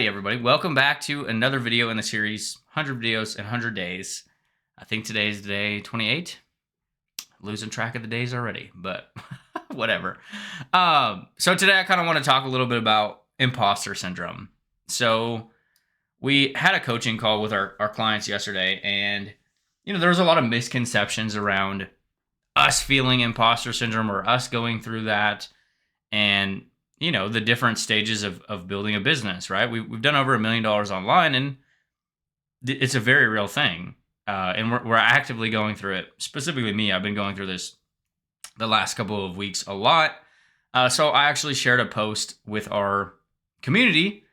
Alrighty, everybody. Welcome back to another video in the series, 100 videos in 100 days. I think today is day 28. Losing track of the days already, but whatever. So today I kind of want to talk a little bit about imposter syndrome. So we had a coaching call with our clients yesterday, and there was a lot of misconceptions around us feeling imposter syndrome or us going through that, and the different stages of building a business, right? We've done over $1 million online, and it's a very real thing. And we're actively going through it. Specifically me, I've been going through this the last couple of weeks a lot. So I actually shared a post with our community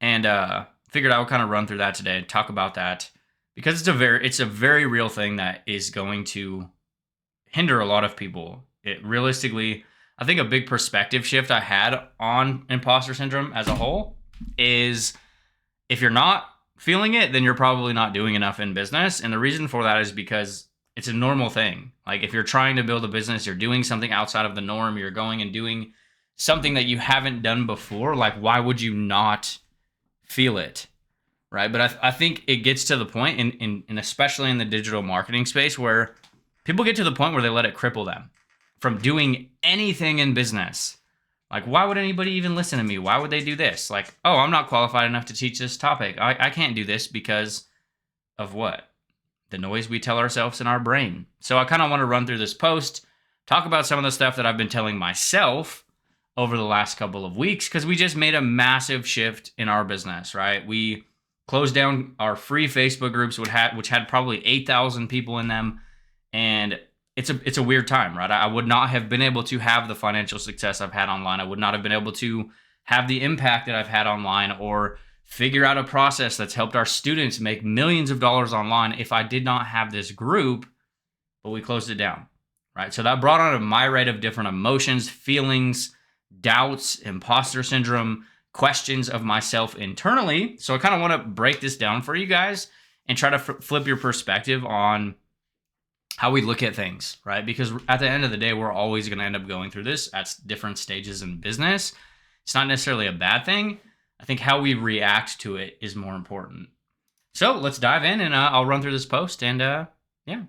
and figured I would kind of run through that today and talk about that, because it's a very real thing that is going to hinder a lot of people. Realistically, I think a big perspective shift I had on imposter syndrome as a whole is, if you're not feeling it, then you're probably not doing enough in business. And the reason for that is because it's a normal thing. Like, if you're trying to build a business, you're doing something outside of the norm, you're going and doing something that you haven't done before, like, why would you not feel it? Right? But I think it gets to the point, in especially in the digital marketing space, where people get to the point where they let it cripple them from doing anything in business. Like, why would anybody even listen to me? Why would they do this? Like, oh, I'm not qualified enough to teach this topic. I can't do this because of what? The noise we tell ourselves in our brain. So I kind of want to run through this post, talk about some of the stuff that I've been telling myself over the last couple of weeks, because we just made a massive shift in our business, right? We closed down our free Facebook groups, which had probably 8,000 people in them, and it's a weird time, right? I would not have been able to have the financial success I've had online. I would not have been able to have the impact that I've had online, or figure out a process that's helped our students make millions of dollars online if I did not have this group. But we closed it down, right? So that brought on a myriad of different emotions, feelings, doubts, imposter syndrome, questions of myself internally. So I kind of want to break this down for you guys and try to flip your perspective on how we look at things, right? Because at the end of the day, we're always going to end up going through this at different stages in business. It's not necessarily a bad thing. I think how we react to it is more important. So let's dive in, and I'll run through this post, and yeah.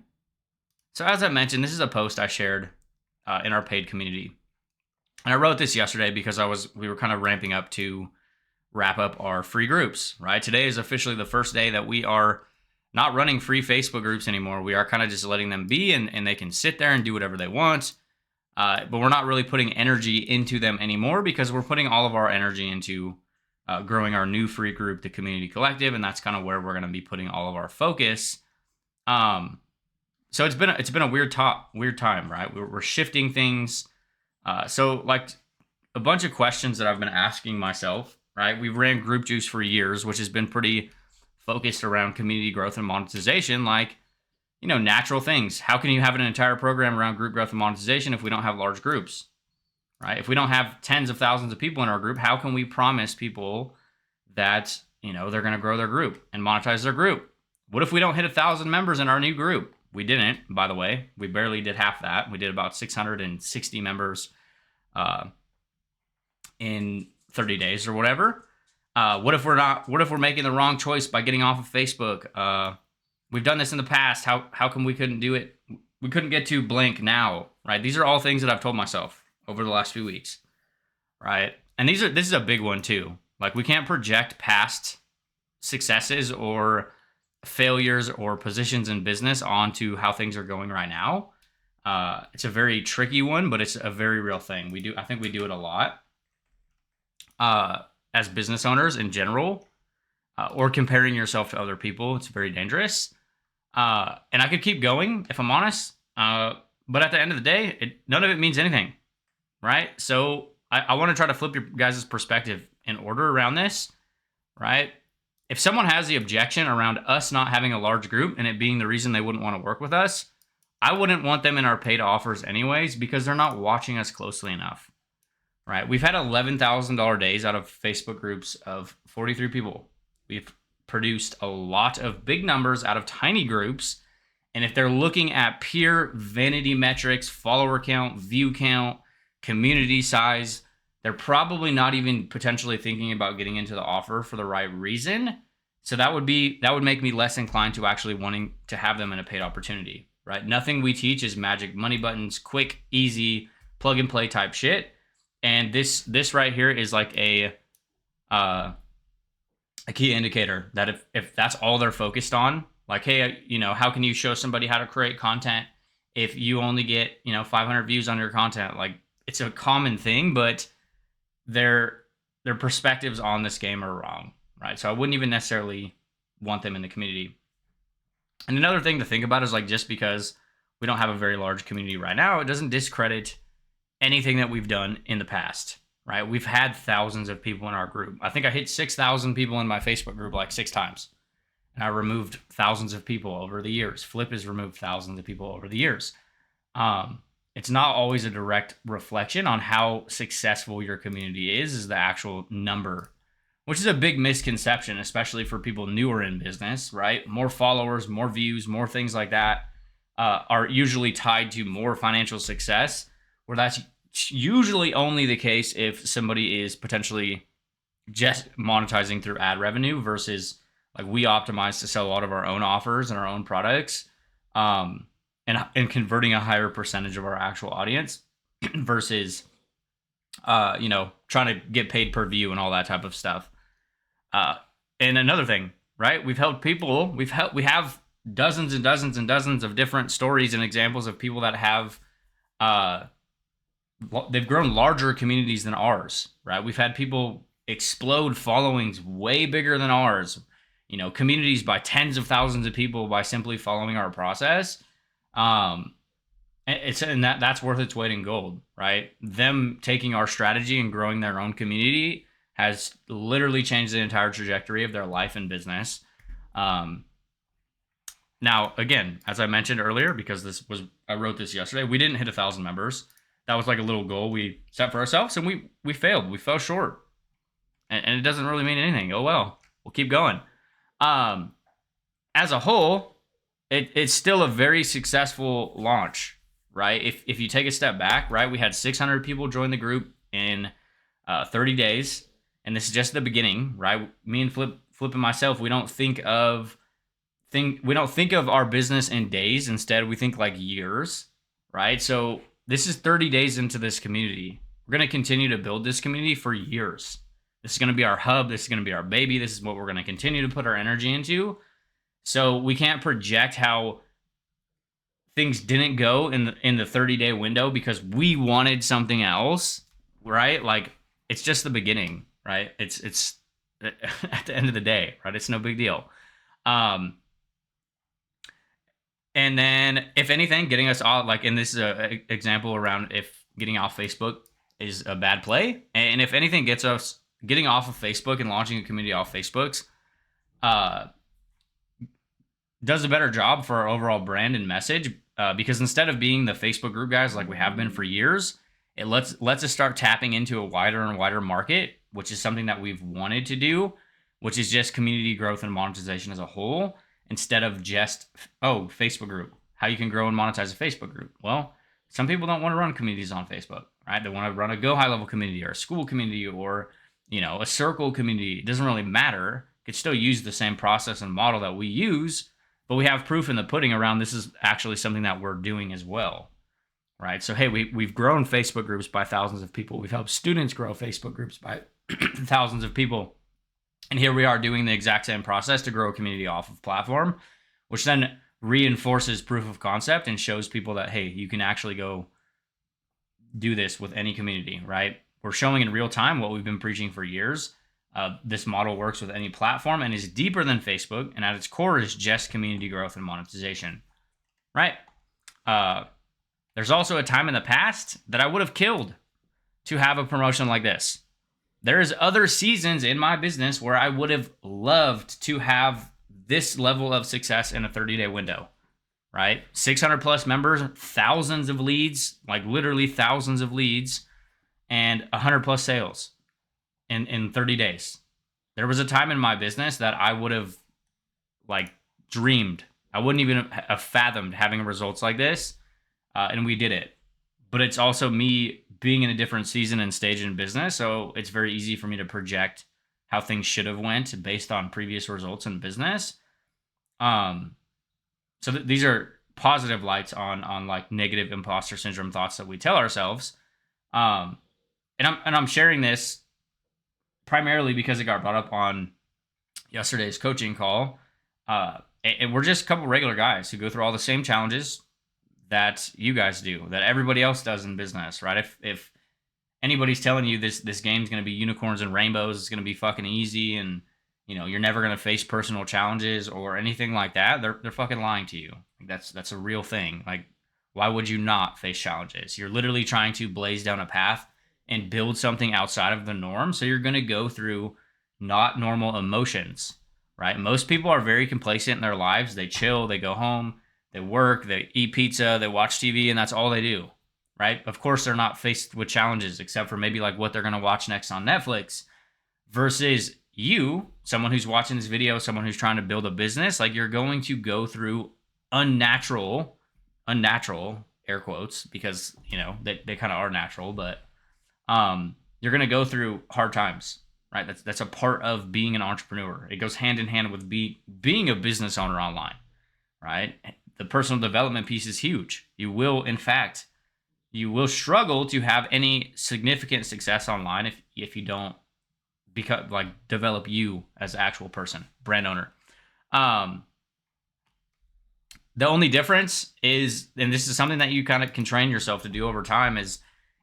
So as I mentioned, this is a post I shared in our paid community. And I wrote this yesterday because we were kind of ramping up to wrap up our free groups, right? Today is officially the first day that we are not running free Facebook groups anymore. We are kind of just letting them be, and they can sit there and do whatever they want. But we're not really putting energy into them anymore, because we're putting all of our energy into growing our new free group, the Community Collective, and that's kind of where we're going to be putting all of our focus. So it's been a weird time, right? We're shifting things. So like a bunch of questions that I've been asking myself, right? We've ran Group Juice for years, which has been pretty focused around community growth and monetization, like, natural things. How can you have an entire program around group growth and monetization if we don't have large groups, right? If we don't have tens of thousands of people in our group, how can we promise people that, they're going to grow their group and monetize their group? What if we don't hit 1,000 members in our new group? We didn't, by the way. We barely did half that. We did about 660 members in 30 days or whatever. What if we're making the wrong choice by getting off of Facebook? We've done this in the past. How come we couldn't do it? We couldn't get to blank now, right? These are all things that I've told myself over the last few weeks, right? And this is a big one too. Like, we can't project past successes or failures or positions in business onto how things are going right now. It's a very tricky one, but it's a very real thing. I think we do it a lot. As business owners in general, or comparing yourself to other people, it's very dangerous. And I could keep going if I'm honest, but at the end of the day, none of it means anything, right? So I want to try to flip your guys' perspective in order around this, right? If someone has the objection around us not having a large group and it being the reason they wouldn't want to work with us, I wouldn't want them in our paid offers anyways, because they're not watching us closely enough. Right, we've had $11,000 days out of Facebook groups of 43 people. We've produced a lot of big numbers out of tiny groups. And if they're looking at pure vanity metrics, follower count, view count, community size, they're probably not even potentially thinking about getting into the offer for the right reason. So that would make me less inclined to actually wanting to have them in a paid opportunity, right? Nothing we teach is magic money buttons, quick, easy, plug and play type shit. And this right here is like a key indicator that if that's all they're focused on, like, hey, how can you show somebody how to create content if you only get 500 views on your content? Like, it's a common thing, but their perspectives on this game are wrong, right? So I wouldn't even necessarily want them in the community. And another thing to think about is, like, just because we don't have a very large community right now, it doesn't discredit anything that we've done in the past, right? We've had thousands of people in our group. I think I hit 6,000 people in my Facebook group like 6 times. And I removed thousands of people over the years. Flip has removed thousands of people over the years. It's not always a direct reflection on how successful your community is the actual number, which is a big misconception, especially for people newer in business, right? More followers, more views, more things like that are usually tied to more financial success, where that's usually only the case if somebody is potentially just monetizing through ad revenue versus, like, we optimize to sell a lot of our own offers and our own products, and converting a higher percentage of our actual audience versus trying to get paid per view and all that type of stuff. And another thing, right? We have dozens and dozens and dozens of different stories and examples of people that have they've grown larger communities than ours, right? We've had people explode followings way bigger than ours, communities by tens of thousands of people by simply following our process. That's worth its weight in gold, right? Them taking our strategy and growing their own community has literally changed the entire trajectory of their life and business. Now, again, as I mentioned earlier, because I wrote this yesterday, we didn't hit 1,000 members. That was like a little goal we set for ourselves, and we failed. We fell short, and it doesn't really mean anything. Oh well, we'll keep going. As a whole, it's still a very successful launch, right? If you take a step back, right, we had 600 people join the group in 30 days, and this is just the beginning, right? Me and Flip and myself, we don't think of our business in days. Instead, we think like years, right? So this is 30 days into this community. We're going to continue to build this community for years. This is going to be our hub. This is going to be our baby. This is what we're going to continue to put our energy into. So we can't project how things didn't go in the 30-day window because we wanted something else, right? Like, it's just the beginning, right? It's at the end of the day, right? It's no big deal. And then, if anything, getting us off, like, and this is an example around if getting off Facebook is a bad play. And if anything gets us getting off of Facebook and launching a community off Facebook's, does a better job for our overall brand and message, because instead of being the Facebook group guys like we have been for years, it lets us start tapping into a wider and wider market, which is something that we've wanted to do, which is just community growth and monetization as a whole, instead of just, Facebook group, how you can grow and monetize a Facebook group. Well, some people don't want to run communities on Facebook, right? They want to run a Go High Level community or a school community or, a circle community. It doesn't really matter. You could still use the same process and model that we use, but we have proof in the pudding around this is actually something that we're doing as well, right? So, hey, we've grown Facebook groups by thousands of people. We've helped students grow Facebook groups by thousands of people. And here we are doing the exact same process to grow a community off of platform, which then reinforces proof of concept and shows people that, hey, you can actually go do this with any community, right? We're showing in real time what we've been preaching for years. This model works with any platform and is deeper than Facebook, and at its core is just community growth and monetization, right? There's also a time in the past that I would have killed to have a promotion like this. There's other seasons in my business where I would have loved to have this level of success in a 30-day window, right? 600 plus members, thousands of leads, like literally thousands of leads, and 100 plus sales in 30 days. There was a time in my business that I would have dreamed. I wouldn't even have fathomed having results like this. And we did it but it's also me being in a different season and stage in business. So it's very easy for me to project how things should have went based on previous results in business. So these are positive lights on like negative imposter syndrome thoughts that we tell ourselves. Um, and I'm sharing this primarily because it got brought up on yesterday's coaching call. And we're just a couple regular guys who go through all the same challenges that you guys do, that everybody else does in business, right? If anybody's telling you this game's going to be unicorns and rainbows, it's going to be fucking easy, and you're never going to face personal challenges or anything like that, they're fucking lying to you. That's a real thing. Like, why would you not face challenges? You're literally trying to blaze down a path and build something outside of the norm, so you're going to go through not normal emotions, right? Most people are very complacent in their lives. They chill, they go home, they work, they eat pizza, they watch TV, and that's all they do, right? Of course, they're not faced with challenges except for maybe like what they're going to watch next on Netflix, versus you, someone who's watching this video, someone who's trying to build a business. Like, you're going to go through unnatural air quotes, because they kind of are natural, but you're going to go through hard times, right? That's a part of being an entrepreneur. It goes hand in hand with being a business owner online, right? The personal development piece is huge. You will struggle to have any significant success online if you don't develop you as an actual person, brand owner. The only difference is, and this is something that you kind of can train yourself to do over time, is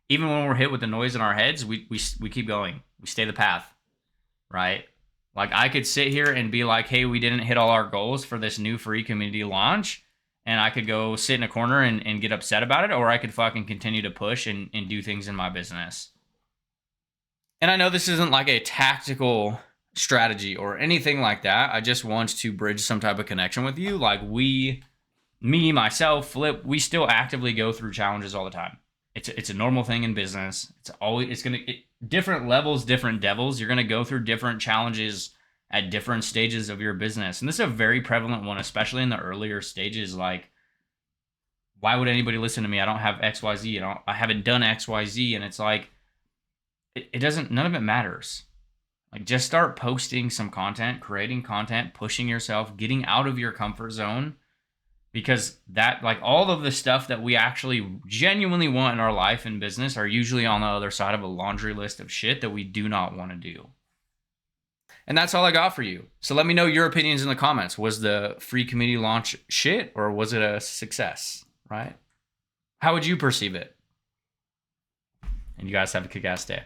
even when we're hit with the noise in our heads, we keep going. We stay the path, right? Like, I could sit here and be like, hey, we didn't hit all our goals for this new free community launch, and I could go sit in a corner and get upset about it, or I could fucking continue to push and do things in my business. And I know this isn't like a tactical strategy or anything like that. I just want to bridge some type of connection with you. Like, me, myself, Flip, we still actively go through challenges all the time. It's a normal thing in business. Different levels, different devils. You're gonna go through different challenges at different stages of your business, and this is a very prevalent one, especially in the earlier stages. Like, why would anybody listen to me? I don't have XYZ. I haven't done XYZ, and it's like, it doesn't. None of it matters. Like, just start posting some content, creating content, pushing yourself, getting out of your comfort zone. Because that, like, all of the stuff that we actually genuinely want in our life and business are usually on the other side of a laundry list of shit that we do not want to do. And that's all I got for you. So let me know your opinions in the comments. Was the free community launch shit, or was it a success, right? How would you perceive it? And you guys have a kick-ass day.